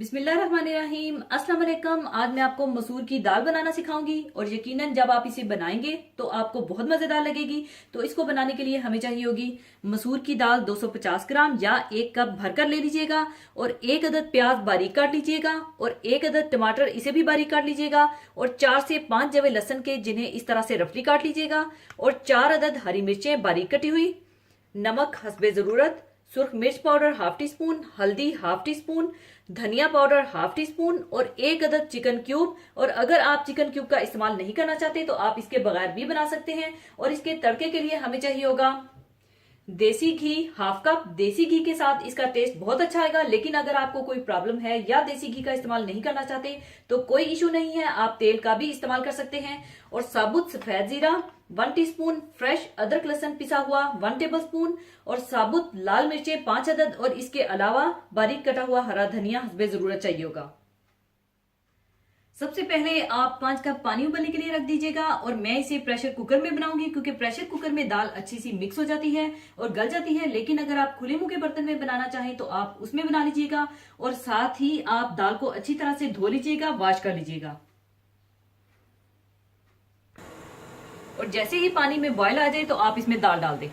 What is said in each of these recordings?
बिस्मिल्लाहिर्रहमानिर्रहीम। अस्सलाम वालेकुम। आज मैं आपको मसूर की दाल बनाना सिखाऊंगी और यकीनन जब आप इसे बनाएंगे तो आपको बहुत मजेदार लगेगी। तो इसको बनाने के लिए हमें चाहिए होगी मसूर की दाल 250 ग्राम या 1 कप भरकर ले लीजिएगा, और 1 अदद प्याज बारीक काट लीजिएगा, और 1 अदद टमाटर इसे भी बारीक काट लीजिएगा, और 4 से 5 जवे लहसुन के जिन्हें इस तरह से रफली काट लीजिएगा, और 4 अदद हरी मिर्चें बारीक कटी हुई, नमक हस्बे जरूरत, सुर्ख मिर्च पाउडर हाफ टी स्पून, हल्दी हाफ टी स्पून, धनिया पाउडर हाफ टी स्पून, और 1 अदद चिकन क्यूब। और अगर आप चिकन क्यूब का इस्तेमाल नहीं करना चाहते तो आप इसके बगैर भी बना सकते हैं। और इसके तड़के के लिए हमें चाहिए होगा देसी घी हाफ कप। देसी घी के साथ इसका टेस्ट बहुत अच्छा आएगा, लेकिन अगर आपको कोई प्रॉब्लम है या देसी घी का इस्तेमाल नहीं करना चाहते तो कोई इशू नहीं है, आप तेल का भी इस्तेमाल कर सकते हैं। और साबुत सफेद जीरा 1 टीस्पून, फ्रेश अदरक लहसुन पिसा हुआ 1 टेबल स्पून, और साबुत लाल मिर्चें 5 अदद, और इसके अलावा बारीक कटा हुआ हरा धनिया हस्बे जरूरत चाहिए होगा। सबसे पहले आप 5 कप पानी उबलने के लिए रख दीजिएगा, और मैं इसे प्रेशर कुकर में बनाऊंगी क्योंकि प्रेशर कुकर में दाल अच्छी सी मिक्स हो जाती है और गल जाती है। लेकिन अगर आप खुले मुंह के बर्तन में बनाना चाहें तो आप उसमें बना लीजिएगा, और साथ ही आप दाल को अच्छी तरह से धो लीजिएगा, वॉश कर लीजिएगा। और जैसे ही पानी में बॉयल आ जाए तो आप इसमें दाल डाल दें।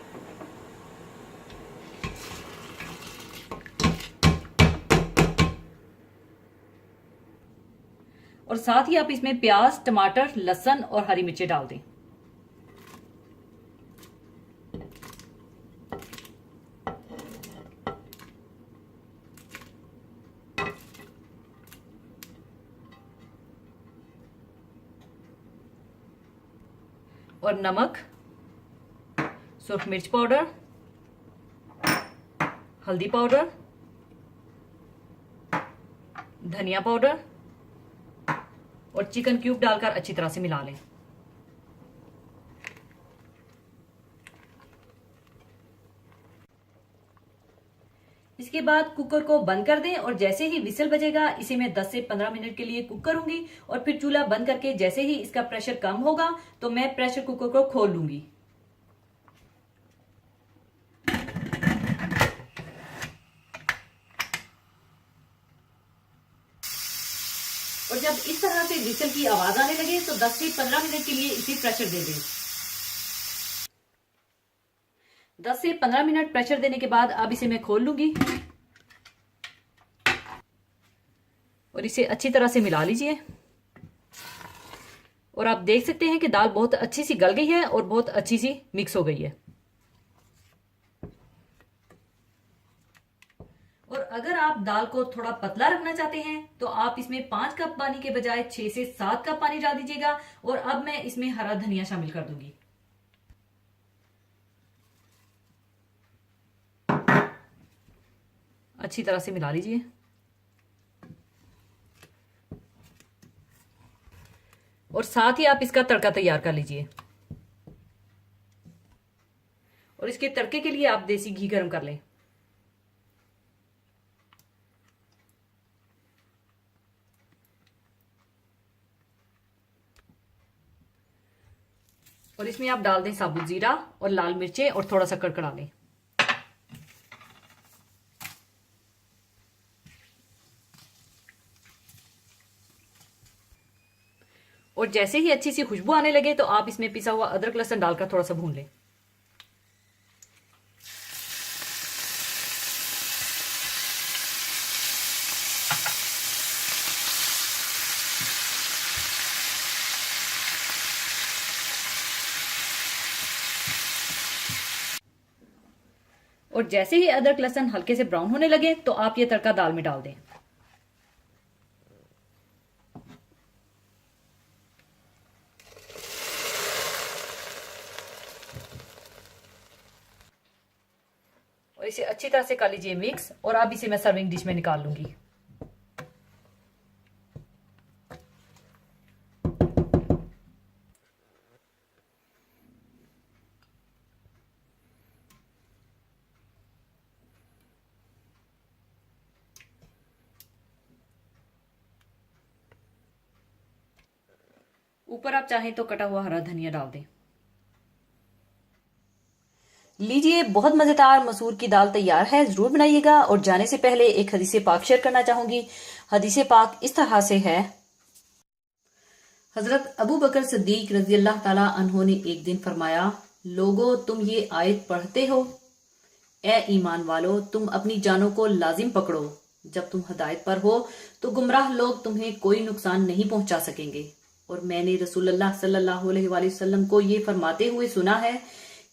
और साथ ही आप इसमें प्याज, टमाटर, लहसुन और हरी मिर्चें डाल दें। और नमक, सुर्ख मिर्च पाउडर, हल्दी पाउडर, धनिया पाउडर और चिकन क्यूब डालकर अच्छी तरह से मिला लें। इसके बाद कुकर को बंद कर दें, और जैसे ही विसल बजेगा इसे मैं 10 से 15 मिनट के लिए कुक करूंगी, और फिर चूल्हा बंद करके जैसे ही इसका प्रेशर कम होगा तो मैं प्रेशर कुकर को खोल लूंगी। और जब इस तरह से विसल की आवाज आने लगे तो 10 से 15 मिनट के लिए इसे प्रेशर दे दें। 10 से 15 मिनट प्रेशर देने के बाद अब इसे मैं खोल लूंगी, और इसे अच्छी तरह से मिला लीजिए। और आप देख सकते हैं कि दाल बहुत अच्छी सी गल गई है और बहुत अच्छी सी मिक्स हो गई है। और अगर आप दाल को थोड़ा पतला रखना चाहते हैं तो आप इसमें 5 कप पानी के बजाय 6 से 7 कप पानी डाल दीजिएगा। और अब मैं इसमें हरा धनिया शामिल कर दूंगी। अच्छी तरह से मिला लीजिए। और साथ ही आप इसका तड़का तैयार कर लीजिए। और इसके तड़के के लिए आप देसी घी गर्म कर लें। और इसमें आप डाल दें साबुत जीरा और लाल मिर्चें और थोड़ा सा कड़कड़ा लें। और जैसे ही अच्छी सी खुशबू आने लगे तो आप इसमें पिसा हुआ अदरक लहसुन डालकर थोड़ा सा भून लें। और जैसे ही अदरक लहसुन हल्के से ब्राउन होने लगे तो आप ये तड़का दाल में डाल दें। और इसे अच्छी तरह से कर लीजिए मिक्स, और अब इसे मैं सर्विंग डिश में निकाल लूंगी। ऊपर आप चाहें तो कटा हुआ हरा धनिया डाल दें। लीजिए, बहुत मजेदार मसूर की दाल तैयार है, जरूर बनाइएगा। और जाने से पहले एक हदीस पाक शेयर करना चाहूंगी। हदीस पाक इस तरह से है। हजरत अबू बकर सिद्दीक रजी अल्लाह ताला अन्हो ने एक दिन फरमाया, लोगो तुम ये आयत पढ़ते हो, ए ईमान वालो तुम अपनी जानों को लाजिम पकड़ो। जब तुम हदायत पर हो तो गुमराह लोग तुम्हें कोई नुकसान नहीं पहुंचा सकेंगे। और मैंने रसूलुल्लाह सल्लल्लाहु अलैहि वसल्लम को ये फरमाते हुए सुना है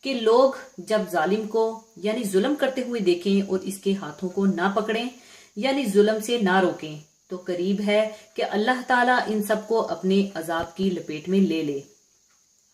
कि लोग जब जालिम को यानी जुल्म करते हुए देखें और इसके हाथों को ना पकड़ें यानी जुल्म से ना रोकें तो करीब है कि अल्लाह ताला इन सबको अपने अजाब की लपेट में ले ले।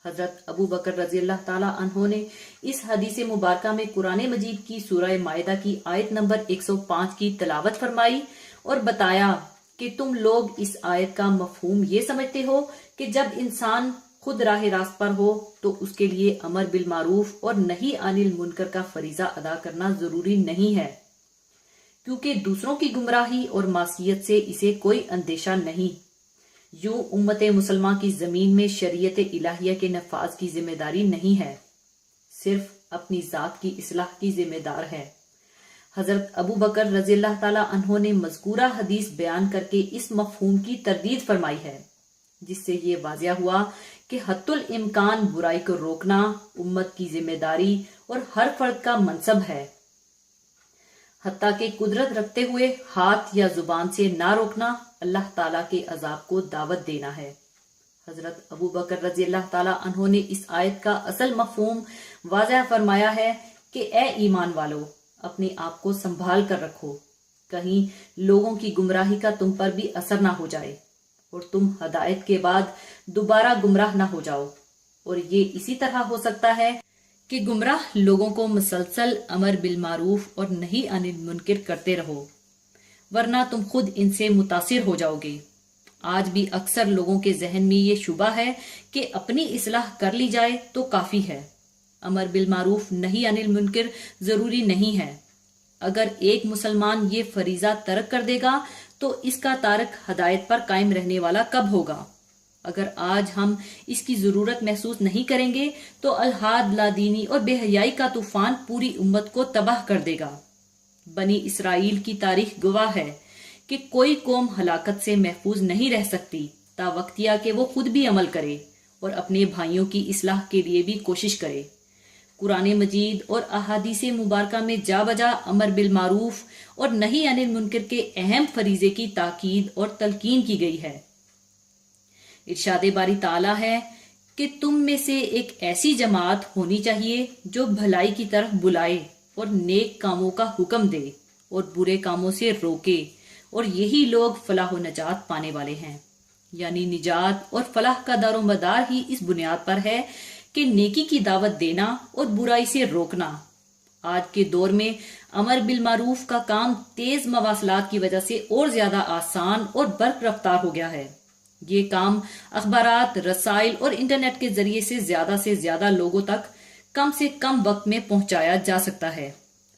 हजरत अबू बकर रजी अल्लाह ताला अन्हो ने इस हदीस मुबारक में कुरान मजीद की सूरह मायदा की आयत नंबर 105 की तिलावत फरमाई और बताया कि तुम लोग इस आयत का मफहूम ये समझते हो कि जब इंसान खुद राह रास्त पर हो तो उसके लिए अमर बिल मारूफ और नही अनिल मुनकर का फरीजा अदा करना जरूरी नहीं है, क्योंकि दूसरों की गुमराही और मासियत से इसे कोई अंदेशा नहीं। यूं उम्मत मुसलमान की जमीन में शरीयत इलाहिया के नफाज की जिम्मेदारी नहीं है, सिर्फ अपनी जात की इस्लाह की जिम्मेदार है। हजरत अबू बकर रजी अल्लाह ताला अन्हो ने मज़कूरा हदीस बयान करके इस मफहूम की तरदीद फरमाई है, जिससे ये वाज़िया हुआ कि हत्तुल इम्कान बुराई को रोकना उम्मत की जिम्मेदारी और हर फर्द का मनसब है। हत्ता के कुदरत रखते हुए हाथ या जुबान से ना रोकना अल्लाह ताला के अजाब को दावत देना है। हजरत अबू बकर रजी अल्लाह ताला अन्हो ने इस आयत का असल मफहूम वाज़ह फरमाया है कि ए ईमान वालो अपने आप को संभाल कर रखो, कहीं लोगों की गुमराही का तुम पर भी असर ना हो जाए और तुम हदायत के बाद दोबारा गुमराह ना हो जाओ। और ये इसी तरह हो सकता है कि गुमराह लोगों को मुसलसल अमर बिल मारूफ और नही अनिल मुनकिर करते रहो, वरना तुम खुद इनसे मुतासिर हो जाओगे। आज भी अक्सर लोगों के जहन में ये शुबा है कि अपनी इस्लाह कर ली जाए तो काफी है, अमर बिल मारूफ नही अनिल मुनकिर जरूरी नहीं है। अगर एक मुसलमान ये फरीजा तर्क कर देगा तो इसका तारक हदायत पर कायम रहने वाला कब होगा? अगर आज हम इसकी जरूरत महसूस नहीं करेंगे तो अलहाद लादीनी और बेहयाई का तूफान पूरी उम्मत को तबाह कर देगा। बनी इसराइल की तारीख गवाह है कि कोई कौम हलाकत से महफूज नहीं रह सकती तावक्तिया के वो खुद भी अमल करे और अपने भाइयों की इस्लाह के लिए भी कोशिश करे। कुरान मजीद और अहादीस मुबारका में जा बजा अमर बिल मारूफ और नही अनिल मुनकर के अहम फरीजे की ताकीद और तलकीन की गई है। इरशादे बारी ताला है कि तुम में से एक ऐसी जमात होनी चाहिए जो भलाई की तरफ बुलाए और नेक कामों का हुक्म दे और बुरे कामों से रोके, और यही लोग फलाह नजात पाने वाले हैं। यानी निजात और फलाह का दारोमदार ही इस बुनियाद पर है कि नेकी की दावत देना और बुराई से रोकना। आज के दौर में अमर बिल मारूफ का काम तेज मवासलात की वजह से और ज्यादा आसान और बर्क रफ्तार हो गया है। ये काम अखबारात, रसाइल और इंटरनेट के जरिए से ज्यादा लोगों तक कम से कम वक्त में पहुंचाया जा सकता है।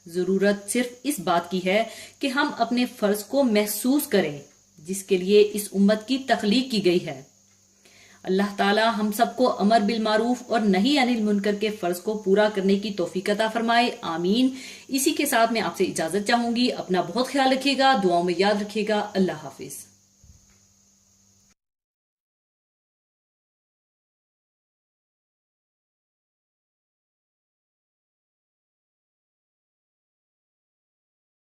जरूरत सिर्फ इस बात की है कि हम अपने फर्ज को महसूस करें जिसके लिए इस उम्मत की तख्लीक की गई है। अल्लाह ताला हम सबको अमर बिल मारूफ और नही अनिल मुनकर के फर्ज को पूरा करने की तौफीक अता फरमाए, आमीन। इसी के साथ मैं आपसे इजाजत चाहूंगी। अपना बहुत ख्याल रखिएगा, दुआओं में याद रखिएगा। अल्लाह हाफिज।